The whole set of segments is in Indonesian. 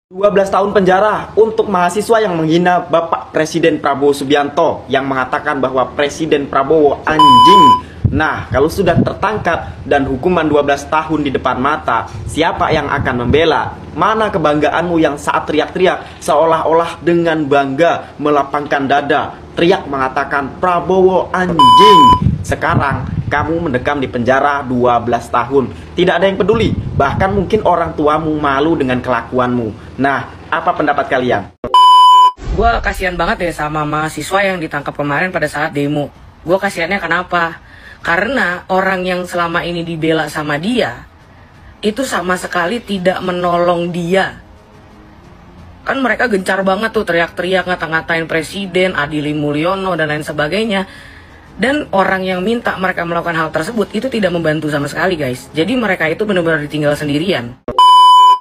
12 tahun penjara untuk mahasiswa yang menghina Bapak Presiden Prabowo Subianto yang mengatakan bahwa Presiden Prabowo anjing. Nah, kalau sudah tertangkap dan hukuman 12 tahun di depan mata, siapa yang akan membela? Mana kebanggaanmu yang saat teriak-teriak seolah-olah dengan bangga melapangkan dada, teriak mengatakan Prabowo anjing. Sekarang kamu mendekam di penjara 12 tahun. Tidak ada yang peduli. Bahkan mungkin orang tuamu malu dengan kelakuanmu. Nah, apa pendapat kalian? Gue kasihan banget ya sama mahasiswa yang ditangkap kemarin pada saat demo. Gue kasihannya kenapa? Karena orang yang selama ini dibela sama dia itu sama sekali tidak menolong dia. Kan mereka gencar banget tuh teriak-teriak ngata-ngatain presiden, Adili Mulyono dan lain sebagainya. Dan orang yang minta mereka melakukan hal tersebut itu tidak membantu sama sekali, guys. Jadi mereka itu benar-benar ditinggal sendirian.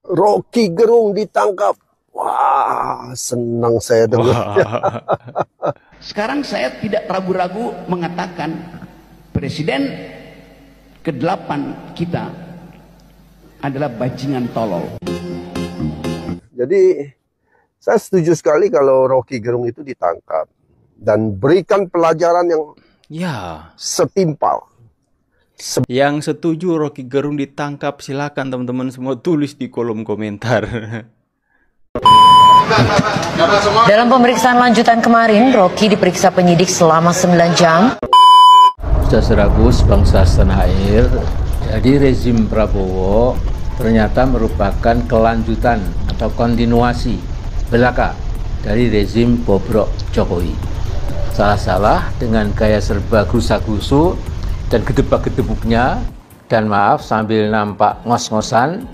Rocky Gerung ditangkap. Wah, senang saya dengar. Sekarang saya tidak ragu-ragu mengatakan Presiden ke-8 kita adalah bajingan tolol. Jadi saya setuju sekali kalau Rocky Gerung itu ditangkap dan berikan pelajaran yang setimpal. Yang setuju Rocky Gerung ditangkap, silakan teman-teman semua tulis di kolom komentar. Dalam pemeriksaan lanjutan kemarin, Rocky diperiksa penyidik selama 9 jam. Saudara Gus, bangsa setanah air, jadi rezim Prabowo ternyata merupakan kelanjutan atau kontinuasi belaka dari rezim bobrok Jokowi. Salah-salah dengan gaya serba gusa-gusu dan gedebak-gedebuknya, dan maaf sambil nampak ngos-ngosan,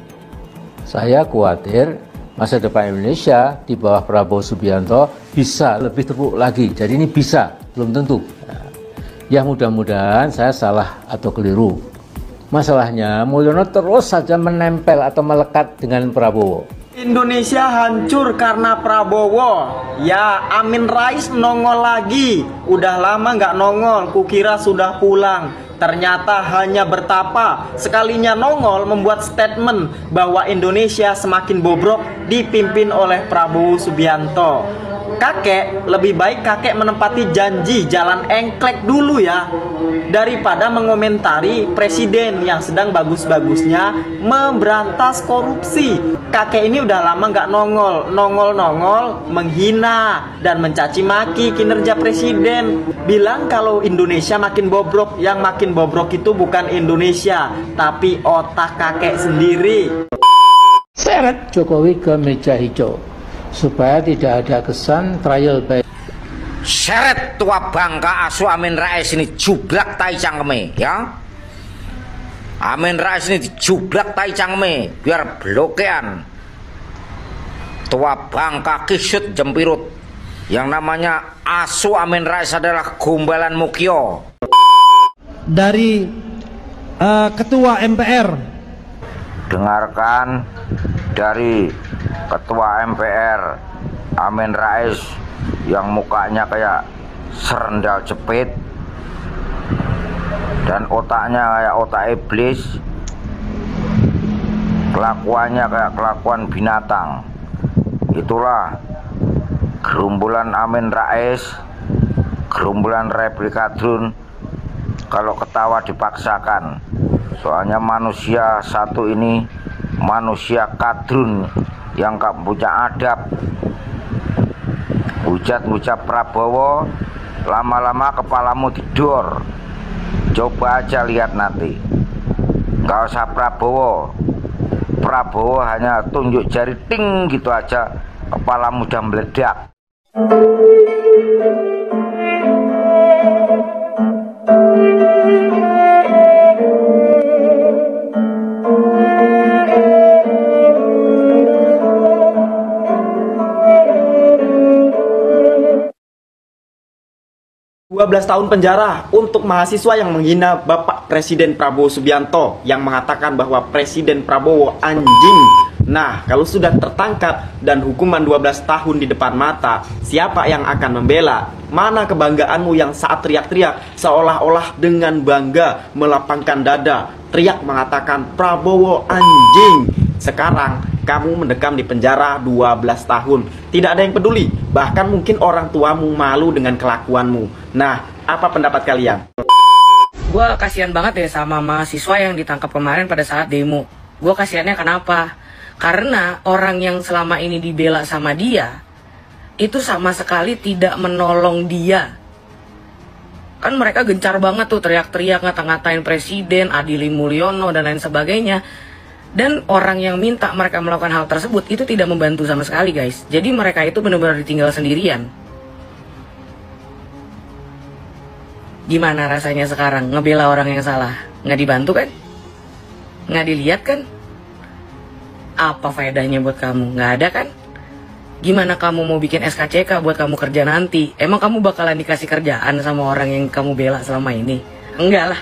saya khawatir masa depan Indonesia di bawah Prabowo Subianto bisa lebih terpuruk lagi. Jadi ini bisa, belum tentu. Ya mudah-mudahan saya salah atau keliru. Masalahnya Mulyono terus saja menempel atau melekat dengan Prabowo. Indonesia hancur karena Prabowo. Ya, Amin Rais nongol lagi. Udah lama nggak nongol, kukira sudah pulang. Ternyata hanya bertapa. Sekalinya nongol membuat statement bahwa Indonesia semakin bobrok dipimpin oleh Prabowo Subianto. Kakek, lebih baik kakek menempati janji jalan engklek dulu ya, daripada mengomentari presiden yang sedang bagus-bagusnya memberantas korupsi. Kakek ini udah lama nggak nongol menghina dan mencaci maki kinerja presiden. Bilang kalau Indonesia makin bobrok, yang makin bobrok itu bukan Indonesia, tapi otak kakek sendiri. Seret Jokowi ke meja hijau supaya tidak ada kesan trial by. Seret tua bangka asu Amin Rais ini jublak tai cangkeme ya. Amin Rais ini jublak tai cangkeme biar blokean. Tua bangka kisut jempirut. Yang namanya asu Amin Rais adalah gombalan Mukio. Dari Ketua MPR. Dengarkan dari Ketua MPR Amin Rais yang mukanya kayak serendal jepit dan otaknya kayak otak iblis, kelakuannya kayak kelakuan binatang. Itulah gerombolan Amin Rais, gerombolan replikadun kalau ketawa dipaksakan. Soalnya manusia satu ini manusia kadrun yang gak punya adab. Hujat-hujat Prabowo, lama-lama kepalamu didor. Coba aja lihat nanti. Gak usah Prabowo. Prabowo hanya tunjuk jari ting gitu aja, kepalamu udah meledak. 12 tahun penjara untuk mahasiswa yang menghina Bapak Presiden Prabowo Subianto yang mengatakan bahwa Presiden Prabowo anjing. Nah, kalau sudah tertangkap dan hukuman 12 tahun di depan mata, siapa yang akan membela? Mana kebanggaanmu yang saat teriak-teriak seolah-olah dengan bangga melapangkan dada, teriak mengatakan Prabowo anjing? Sekarang kamu mendekam di penjara 12 tahun. Tidak ada yang peduli, bahkan mungkin orang tuamu malu dengan kelakuanmu. Nah, apa pendapat kalian? Gue kasihan banget ya sama mahasiswa yang ditangkap kemarin pada saat demo. Gue kasihannya kenapa? Karena orang yang selama ini dibela sama dia itu sama sekali tidak menolong dia. Kan mereka gencar banget tuh teriak-teriak ngata-ngatain presiden, Adili Mulyono dan lain sebagainya. Dan orang yang minta mereka melakukan hal tersebut itu tidak membantu sama sekali, guys. Jadi mereka itu benar-benar ditinggal sendirian. Gimana rasanya sekarang ngebela orang yang salah? Nggak dibantu kan? Nggak dilihat kan? Apa faedahnya buat kamu? Nggak ada kan? Gimana kamu mau bikin SKCK buat kamu kerja nanti? Emang kamu bakalan dikasih kerjaan sama orang yang kamu bela selama ini? Enggak lah.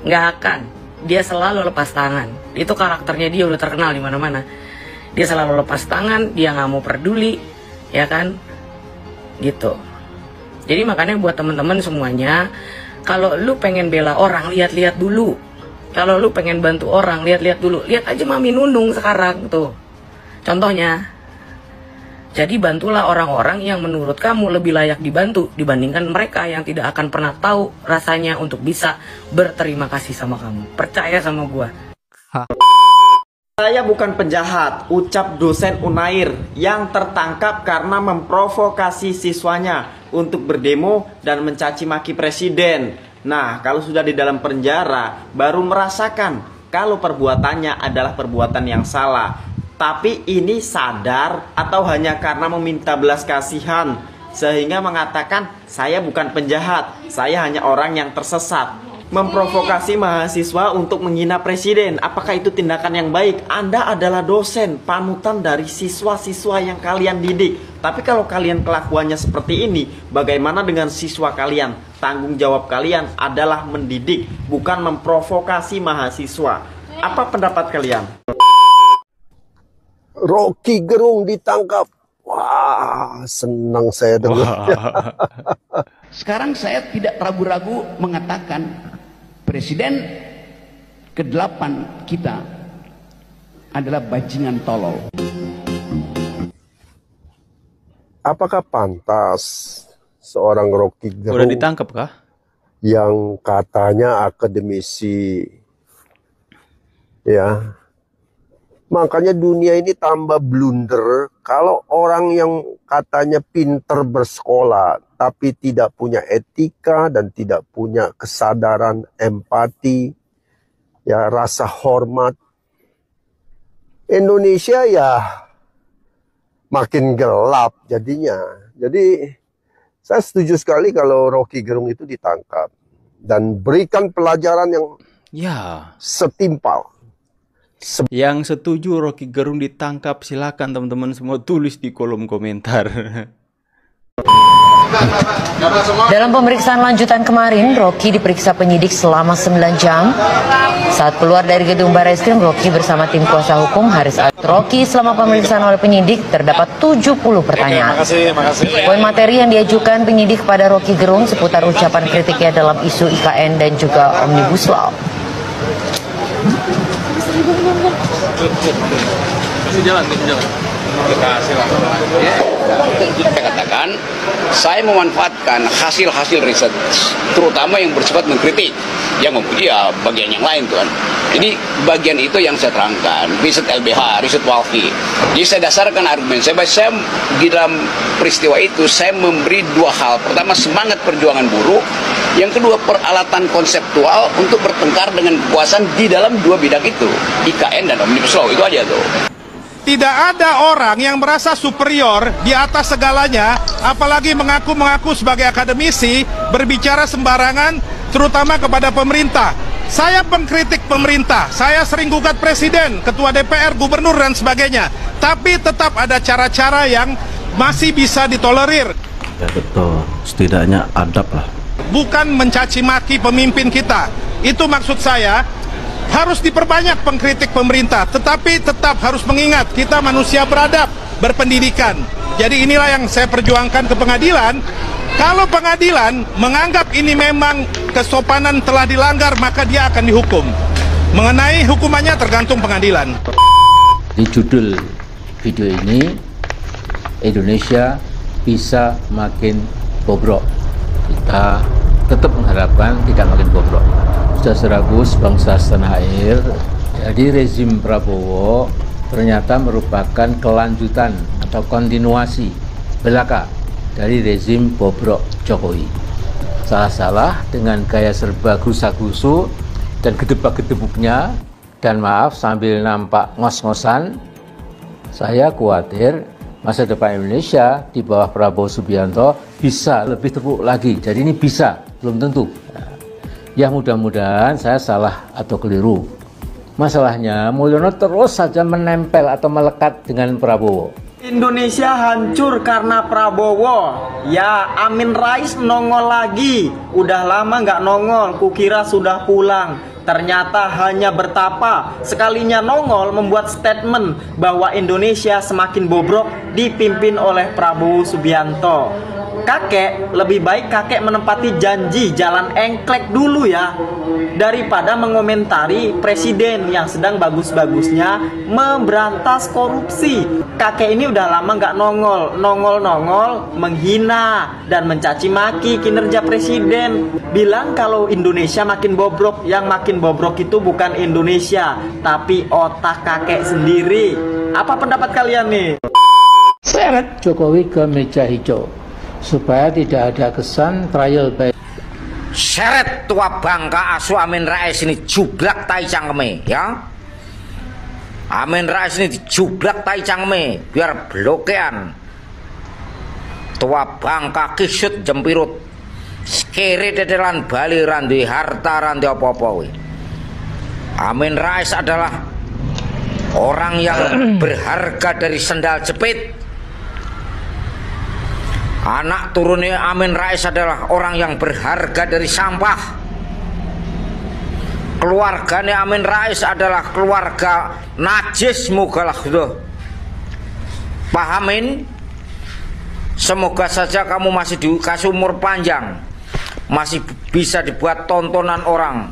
Nggak akan. Dia selalu lepas tangan. Itu karakternya dia udah terkenal di mana-mana. Dia selalu lepas tangan, dia nggak mau peduli, ya kan? Gitu. Jadi makanya buat teman-teman semuanya, kalau lu pengen bela orang, lihat-lihat dulu. Kalau lu pengen bantu orang, lihat-lihat dulu. Lihat aja Mami Nunung sekarang tuh. Contohnya. Jadi bantulah orang-orang yang menurut kamu lebih layak dibantu dibandingkan mereka yang tidak akan pernah tahu rasanya untuk bisa berterima kasih sama kamu. Percaya sama gua. Saya bukan penjahat, ucap dosen Unair yang tertangkap karena memprovokasi siswanya untuk berdemo dan mencaci maki presiden. Nah, kalau sudah di dalam penjara, baru merasakan kalau perbuatannya adalah perbuatan yang salah. Tapi ini sadar atau hanya karena meminta belas kasihan sehingga mengatakan saya bukan penjahat, saya hanya orang yang tersesat. Memprovokasi mahasiswa untuk menghina presiden, apakah itu tindakan yang baik? Anda adalah dosen, panutan dari siswa-siswa yang kalian didik. Tapi kalau kalian kelakuannya seperti ini, bagaimana dengan siswa kalian? Tanggung jawab kalian adalah mendidik, bukan memprovokasi mahasiswa. Apa pendapat kalian? Rocky Gerung ditangkap. Wah, senang saya dengar. Sekarang saya tidak ragu-ragu mengatakan presiden ke-8 kita adalah bajingan tolol. Apakah pantas seorang Rocky Gerung Udah ditangkap kah? Yang katanya akademisi, ya, makanya dunia ini tambah blunder kalau orang yang katanya pinter bersekolah tapi tidak punya etika dan tidak punya kesadaran empati, ya, rasa hormat. Indonesia ya makin gelap jadinya. Jadi saya setuju sekali kalau Rocky Gerung itu ditangkap dan berikan pelajaran yang setimpal. Yang setuju Rocky Gerung ditangkap, silakan teman-teman semua tulis di kolom komentar. Dalam pemeriksaan lanjutan kemarin, Rocky diperiksa penyidik selama 9 jam. Saat keluar dari gedung Barreskrim, Rocky bersama tim kuasa hukum Haris Azhar. Rocky selama pemeriksaan oleh penyidik terdapat 70 pertanyaan. Poin materi yang diajukan penyidik kepada Rocky Gerung seputar ucapan kritiknya dalam isu IKN dan juga Omnibus Law. Saya katakan, saya memanfaatkan hasil-hasil riset, terutama yang bersifat mengkritik, yang memuji ya bagian yang lain tuan. Jadi bagian itu yang saya terangkan, riset LBH, riset Walfi. Jadi saya dasarkan argumen saya di dalam peristiwa itu saya memberi dua hal. Pertama, semangat perjuangan buruh. Yang kedua, peralatan konseptual untuk bertengkar dengan kekuasaan di dalam dua bidang itu, IKN dan Omnibus Law. Itu aja tuh. Tidak ada orang yang merasa superior di atas segalanya, apalagi mengaku-mengaku sebagai akademisi, berbicara sembarangan, terutama kepada pemerintah. Saya pengkritik pemerintah, saya sering gugat presiden, ketua DPR, gubernur, dan sebagainya. Tapi tetap ada cara-cara yang masih bisa ditolerir. Ya betul, setidaknya adab lah. Bukan mencaci maki pemimpin kita. Itu maksud saya. Harus diperbanyak pengkritik pemerintah, tetapi tetap harus mengingat kita manusia beradab, berpendidikan. Jadi inilah yang saya perjuangkan ke pengadilan. Kalau pengadilan menganggap ini memang kesopanan telah dilanggar, maka dia akan dihukum. Mengenai hukumannya tergantung pengadilan. Di judul video ini, Indonesia bisa makin bobrok. Kita tetap mengharapkan tidak makin bobrok. Saudara-saudaraku bangsa setanah air, jadi rezim Prabowo ternyata merupakan kelanjutan atau kontinuasi belaka dari rezim bobrok Jokowi. Salah-salah dengan gaya serba gerusa-gerusu dan gedebak-gedebuknya, dan maaf sambil nampak ngos-ngosan, saya khawatir masa depan Indonesia di bawah Prabowo Subianto bisa lebih terpuruk lagi. Jadi ini bisa, belum tentu. Ya mudah-mudahan saya salah atau keliru. Masalahnya Mulyono terus saja menempel atau melekat dengan Prabowo. Indonesia hancur karena Prabowo. Ya, Amin Rais nongol lagi. Udah lama nggak nongol, kukira sudah pulang. Ternyata hanya bertapa. Sekalinya nongol membuat statement bahwa Indonesia semakin bobrok dipimpin oleh Prabowo Subianto. Kakek, lebih baik kakek menempati janji jalan engklek dulu ya, daripada mengomentari presiden yang sedang bagus-bagusnya memberantas korupsi. Kakek ini udah lama nggak nongol menghina dan mencaci maki kinerja presiden. Bilang kalau Indonesia makin bobrok, yang makin bobrok itu bukan Indonesia, tapi otak kakek sendiri. Apa pendapat kalian nih? Seret Jokowi ke meja hijau supaya tidak ada kesan trial by. Seret tua bangka asu Amin Rais ini jublak tai cangkeme ya. Amin Rais ini dijublak tai cangkeme biar blokean. Tua bangka kisut jempirut. Kere dedelan Bali randu harta randu apa-apa. Amin Rais adalah orang yang berharga dari sendal jepit. Anak turunnya Amin Rais adalah orang yang berharga dari sampah. Keluarganya Amin Rais adalah keluarga najis. Moga lah pahamin. Semoga saja kamu masih dikasih umur panjang, masih bisa dibuat tontonan orang.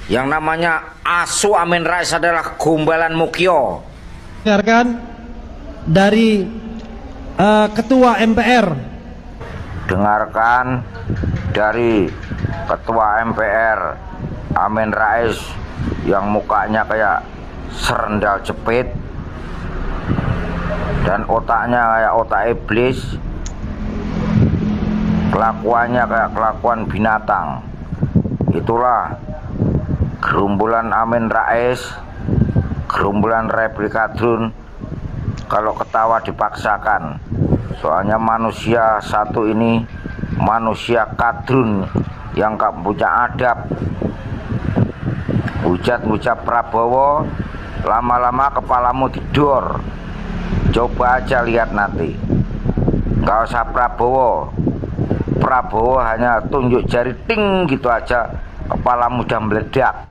Yang namanya asu Amin Rais adalah gombalan Mukio. Dengarkan dari Ketua MPR. Dengarkan dari Ketua MPR Amin Rais yang mukanya kayak serendal jepit dan otaknya kayak otak iblis, kelakuannya kayak kelakuan binatang. Itulah gerombolan Amin Rais, gerombolan replikadrun. Kalau ketawa dipaksakan, soalnya manusia satu ini manusia kadrun yang gak punya adab. Hujat-hujat Prabowo, lama-lama kepalamu didor. Coba aja lihat nanti. Gak usah Prabowo, Prabowo hanya tunjuk jari ting gitu aja kepalamu udah meledak.